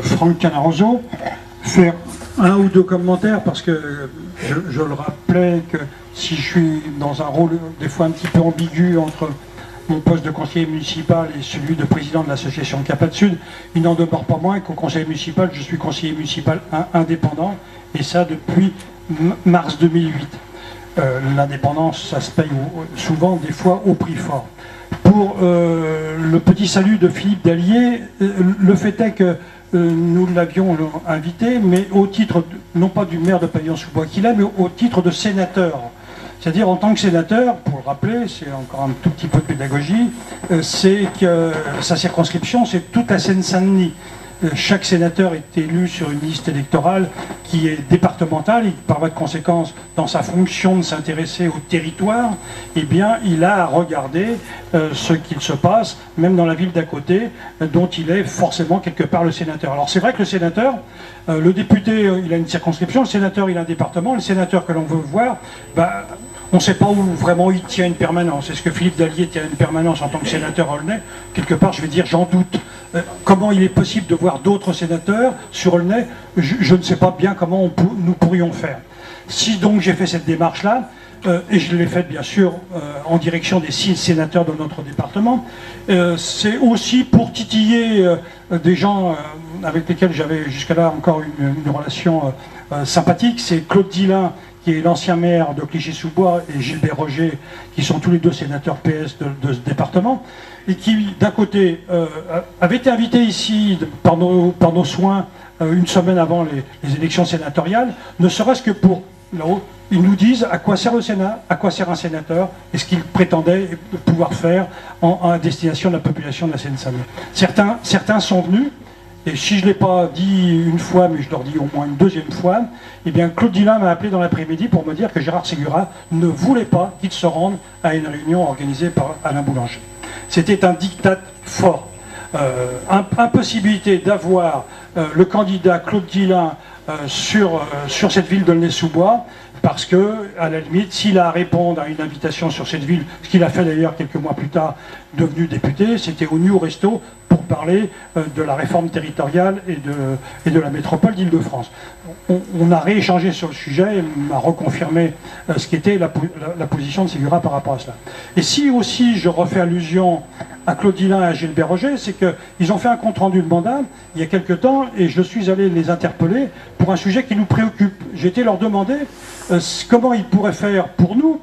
Franck Canaroso, faire un ou deux commentaires parce que je le rappelais que si je suis dans un rôle des fois un petit peu ambigu entre mon poste de conseiller municipal et celui de président de l'association Capade Sud, il n'en demeure pas moins qu'au conseil municipal, je suis conseiller municipal indépendant et ça depuis mars 2008. L'indépendance, ça se paye souvent des fois au prix fort. Pour le petit salut de Philippe Dallier, le fait est que nous l'avions invité, mais au titre, non pas du maire de Pavillon-sous-Bois qu'il est, mais au titre de sénateur. C'est-à-dire en tant que sénateur, pour le rappeler, c'est encore un tout petit peu de pédagogie, c'est que sa circonscription, c'est toute la Seine-Saint-Denis. Chaque sénateur est élu sur une liste électorale qui est départementale et par voie de conséquence, dans sa fonction de s'intéresser au territoire, eh bien, il a à regarder ce qu'il se passe, même dans la ville d'à côté, dont il est forcément quelque part le sénateur. Alors c'est vrai que le sénateur, le député, il a une circonscription, le sénateur, il a un département, le sénateur que l'on veut voir, on ne sait pas où vraiment il tient une permanence. Est-ce que Philippe Dallier tient une permanence en tant que sénateur Aulnay? Quelque part, je vais dire, j'en doute. Comment il est possible de voir d'autres sénateurs sur Aulnay? Je ne sais pas bien comment nous pourrions faire. Si donc j'ai fait cette démarche-là, et je l'ai faite bien sûr en direction des 6 sénateurs de notre département, c'est aussi pour titiller des gens avec lesquels j'avais jusqu'à-là encore une relation sympathique. C'est Claude Dillin, qui est l'ancien maire de Clichy-sous-Bois, et Gilbert Roger, qui sont tous les deux sénateurs PS de ce département, et qui, d'un côté, avaient été invités ici par nos soins une semaine avant les élections sénatoriales, ne serait-ce que pour, là-haut, ils nous disent à quoi sert le Sénat, à quoi sert un sénateur, et ce qu'ils prétendaient pouvoir faire à destination de la population de la Seine-Saint-Denis. Certains sont venus, et si je ne l'ai pas dit une fois, mais je leur dis au moins une deuxième fois, eh bien Claude Dillin m'a appelé dans l'après-midi pour me dire que Gérard Ségura ne voulait pas qu'il se rende à une réunion organisée par Alain Boulanger. C'était un diktat fort. Impossibilité d'avoir le candidat Claude Dillin sur cette ville d'Aulnay-sous-Bois, parce que, à la limite, s'il a à répondre à une invitation sur cette ville, ce qu'il a fait d'ailleurs quelques mois plus tard, devenu député, c'était au New Resto pour parler de la réforme territoriale et de la métropole d'Île-de-France. On a rééchangé sur le sujet et m'a reconfirmé ce qu'était la position de Ségura par rapport à cela. Et si aussi je refais allusion à Claude Dillin et à Gilbert Roger, c'est qu'ils ont fait un compte-rendu de mandat il y a quelque temps et je suis allé les interpeller pour un sujet qui nous préoccupe. J'ai été leur demander comment ils pourraient faire pour nous,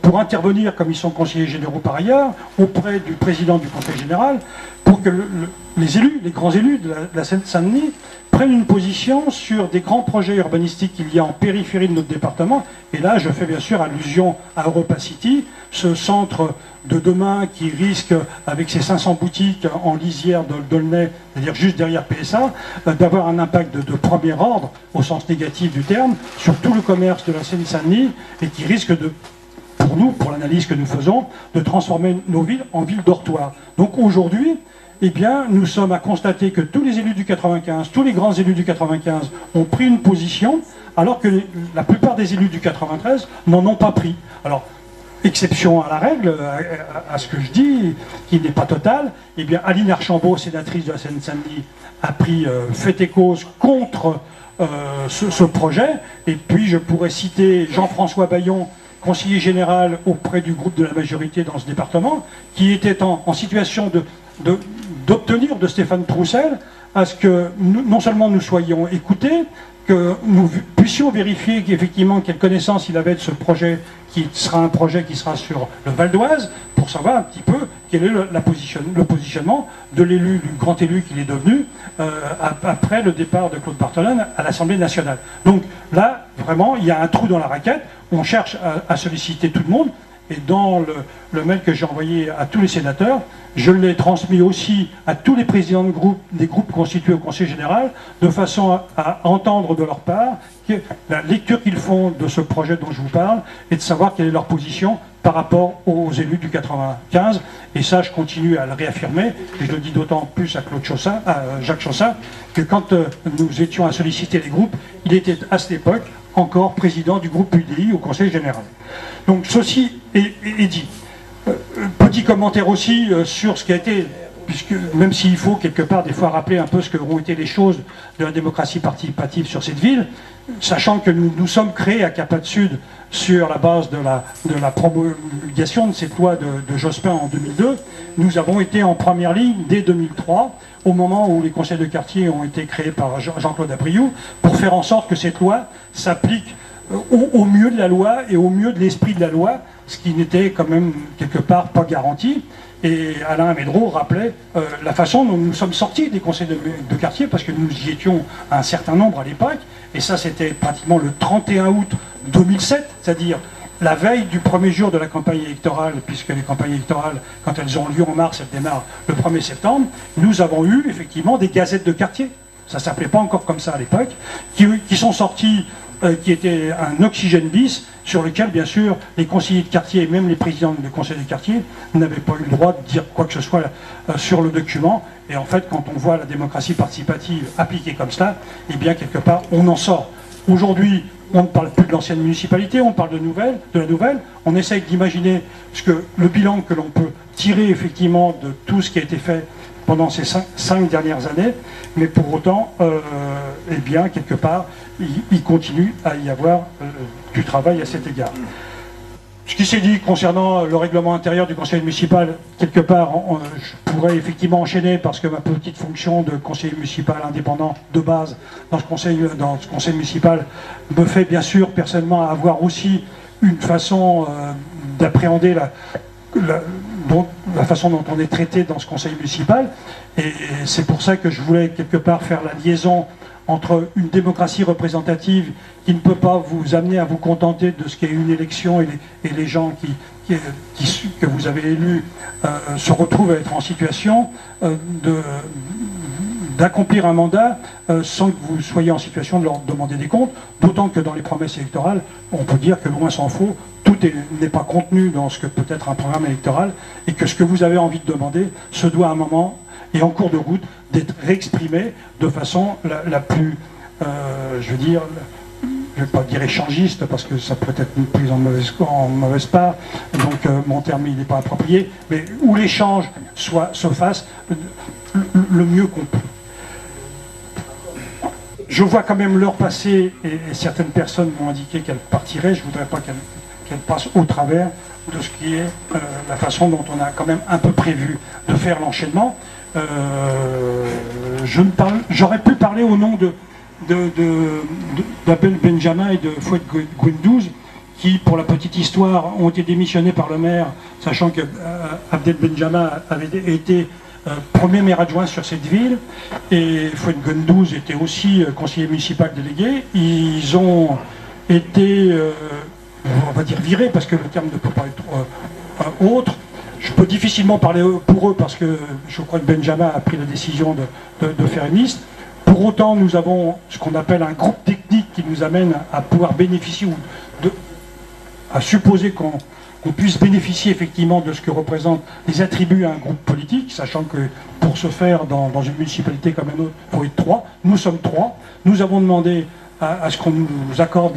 pour intervenir, comme ils sont conseillers généraux par ailleurs, auprès du président du Conseil général, pour que les élus, les grands élus de la Seine-Saint-Denis, prennent une position sur des grands projets urbanistiques qu'il y a en périphérie de notre département. Et là, je fais bien sûr allusion à Europa City, ce centre de demain qui risque, avec ses 500 boutiques en lisière d'Aulnay, c'est-à-dire juste derrière PSA, d'avoir un impact de premier ordre, au sens négatif du terme, sur tout le commerce de la Seine-Saint-Denis, et qui risque de, pour nous, pour l'analyse que nous faisons, de transformer nos villes en villes dortoirs. Donc aujourd'hui, eh bien, nous sommes à constater que tous les élus du 95, tous les grands élus du 95 ont pris une position, alors que la plupart des élus du 93 n'en ont pas pris. Alors, exception à la règle, à ce que je dis, qui n'est pas totale, eh bien, Aline Archambault, sénatrice de la Seine-Saint-Denis, a pris fait et cause contre ce projet. Et puis, je pourrais citer Jean-François Bayon, conseiller général auprès du groupe de la majorité dans ce département, qui était en situation d'obtenir de Stéphane Troussel à ce que non seulement nous soyons écoutés, que nous puissions vérifier qu'effectivement quelle connaissance il avait de ce projet, qui sera un projet qui sera sur le Val d'Oise, pour savoir un petit peu quel est le positionnement de l'élu, du grand élu qu'il est devenu après le départ de Claude Barthelin à l'Assemblée nationale. Donc là, vraiment, il y a un trou dans la raquette, on cherche à solliciter tout le monde. Et dans le mail que j'ai envoyé à tous les sénateurs, je l'ai transmis aussi à tous les présidents de groupe, des groupes constitués au Conseil général, de façon à entendre de leur part la lecture qu'ils font de ce projet dont je vous parle, et de savoir quelle est leur position par rapport aux élus du 95. Et ça, je continue à le réaffirmer, et je le dis d'autant plus à Jacques Chaussat, que quand nous étions à solliciter les groupes, il était à cette époque encore président du groupe UDI au Conseil général. Donc ceci est dit. Petit commentaire aussi sur ce qui a été puisque même s'il faut quelque part des fois rappeler un peu ce qu'ont été les choses de la démocratie participative sur cette ville, sachant que nous sommes créés à Capade Sud sur la base de la promulgation de cette loi de Jospin en 2002, nous avons été en première ligne dès 2003, au moment où les conseils de quartier ont été créés par Jean-Claude Abriou, pour faire en sorte que cette loi s'applique au mieux de la loi et au mieux de l'esprit de la loi, ce qui n'était quand même quelque part pas garanti. Et Alain Médreau rappelait la façon dont nous sommes sortis des conseils de quartier, parce que nous y étions un certain nombre à l'époque, et ça c'était pratiquement le 31 août 2007, c'est-à-dire la veille du premier jour de la campagne électorale, puisque les campagnes électorales, quand elles ont lieu en mars, elles démarrent le 1er septembre, nous avons eu effectivement des gazettes de quartier, ça ne s'appelait pas encore comme ça à l'époque, qui sont sorties, qui était un oxygène bis, sur lequel, bien sûr, les conseillers de quartier et même les présidents de conseils de quartier n'avaient pas eu le droit de dire quoi que ce soit sur le document. Et en fait, quand on voit la démocratie participative appliquée comme cela, eh bien, quelque part, on en sort. Aujourd'hui, on ne parle plus de l'ancienne municipalité, on parle de la nouvelle. On essaye d'imaginer le bilan que l'on peut tirer, effectivement, de tout ce qui a été fait pendant ces 5 dernières années, mais pour autant, eh bien, quelque part, il continue à y avoir du travail à cet égard. Ce qui s'est dit concernant le règlement intérieur du conseil municipal, quelque part, je pourrais effectivement enchaîner parce que ma petite fonction de conseiller municipal indépendant de base dans ce conseil municipal me fait bien sûr personnellement avoir aussi une façon d'appréhender la façon dont on est traité dans ce conseil municipal. Et c'est pour ça que je voulais quelque part faire la liaison entre une démocratie représentative qui ne peut pas vous amener à vous contenter de ce qu'est une élection et les gens que vous avez élus se retrouvent à être en situation d'accomplir un mandat sans que vous soyez en situation de leur demander des comptes, d'autant que dans les promesses électorales, on peut dire que loin s'en faut, tout n'est pas contenu dans ce que peut être un programme électoral, et que ce que vous avez envie de demander se doit à un moment et en cours de route d'être réexprimé de façon la plus, je veux dire, je ne vais pas dire échangiste parce que ça peut être une prise en mauvaise part, donc mon terme il n'est pas approprié, mais où l'échange se fasse le mieux qu'on peut. Je vois quand même l'heure passer et certaines personnes m'ont indiqué qu'elles partiraient, je ne voudrais pas qu'elles passent au travers de ce qui est la façon dont on a quand même un peu prévu de faire l'enchaînement. J'aurais pu parler au nom d'Abdel Benjamin et de Fouad Gouendouz, qui, pour la petite histoire, ont été démissionnés par le maire, sachant que Abdel Benjamin avait été premier maire adjoint sur cette ville, et Fouad Gouendouz était aussi conseiller municipal délégué. Ils ont été, on va dire, virés, parce que le terme ne peut pas être autre. Je peux difficilement parler pour eux parce que je crois que Benjamin a pris la décision de faire une liste. Pour autant, nous avons ce qu'on appelle un groupe technique qui nous amène à pouvoir bénéficier à supposer qu'on puisse bénéficier effectivement de ce que représentent les attributs à un groupe politique, sachant que pour ce faire dans une municipalité comme une autre, il faut être 3. Nous sommes 3. Nous avons demandé à ce qu'on nous accorde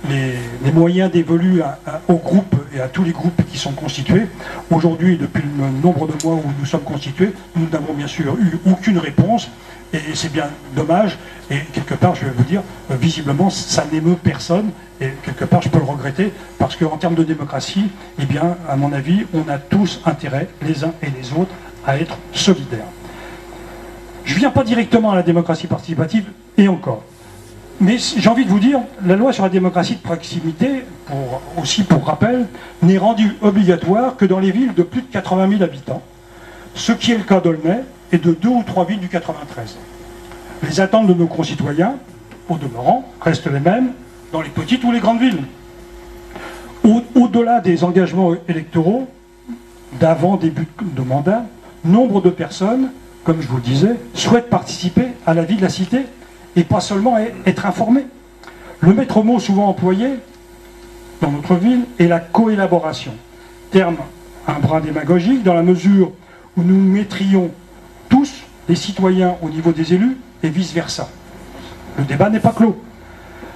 les moyens dévolus au groupe et à tous les groupes qui sont constitués. Aujourd'hui, depuis le nombre de mois où nous sommes constitués, nous n'avons bien sûr eu aucune réponse, et c'est bien dommage, et quelque part, je vais vous dire, visiblement, ça n'émeut personne, et quelque part, je peux le regretter, parce qu'en termes de démocratie, eh bien, à mon avis, on a tous intérêt, les uns et les autres, à être solidaires. Je ne viens pas directement à la démocratie participative, et encore. Mais j'ai envie de vous dire, la loi sur la démocratie de proximité, aussi pour rappel, n'est rendue obligatoire que dans les villes de plus de 80 000 habitants, ce qui est le cas d'Aulnay et de 2 ou 3 villes du 93. Les attentes de nos concitoyens, au demeurant, restent les mêmes dans les petites ou les grandes villes. Au-delà des engagements électoraux, d'avant début de mandat, nombre de personnes, comme je vous le disais, souhaitent participer à la vie de la cité, et pas seulement être informé. Le maître mot souvent employé dans notre ville est la coélaboration. Terme un brin démagogique dans la mesure où nous mettrions tous les citoyens au niveau des élus et vice-versa. Le débat n'est pas clos.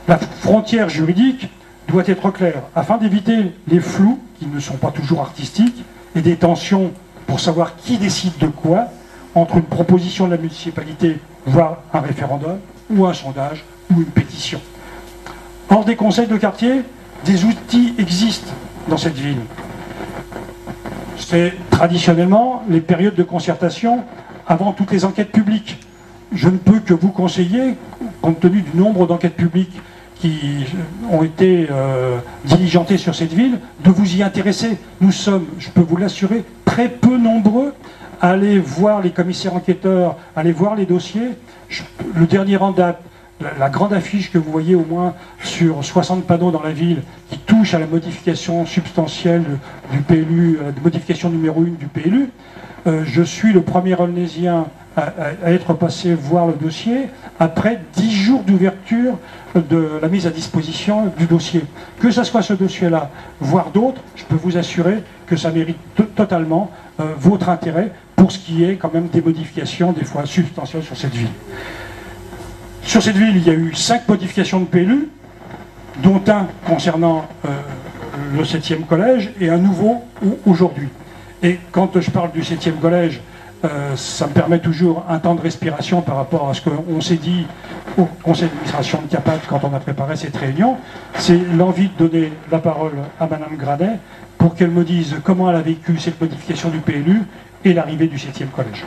La frontière juridique doit être claire afin d'éviter les flous qui ne sont pas toujours artistiques et des tensions pour savoir qui décide de quoi, entre une proposition de la municipalité, voire un référendum, ou un sondage, ou une pétition. Hors des conseils de quartier, des outils existent dans cette ville. C'est traditionnellement les périodes de concertation avant toutes les enquêtes publiques. Je ne peux que vous conseiller, compte tenu du nombre d'enquêtes publiques qui ont été diligentées sur cette ville, de vous y intéresser. Nous sommes, je peux vous l'assurer, très peu nombreux à aller voir les commissaires enquêteurs, à aller voir les dossiers. Le dernier en date, la grande affiche que vous voyez au moins sur 60 panneaux dans la ville, qui touche à la modification substantielle du PLU, la modification numéro 1 du PLU, je suis le premier Aulnaisien à être passé voir le dossier après 10 jours d'ouverture de la mise à disposition du dossier. Que ce soit ce dossier-là, voire d'autres, je peux vous assurer que ça mérite totalement votre intérêt pour ce qui est quand même des modifications, des fois substantielles sur cette ville. Sur cette ville, il y a eu 5 modifications de PLU, dont un concernant le 7e collège et un nouveau aujourd'hui. Et quand je parle du 7e collège, ça me permet toujours un temps de respiration par rapport à ce qu'on s'est dit au conseil d'administration de CAPAD quand on a préparé cette réunion. C'est l'envie de donner la parole à Madame Granet pour qu'elle me dise comment elle a vécu cette modification du PLU et l'arrivée du 7e collège.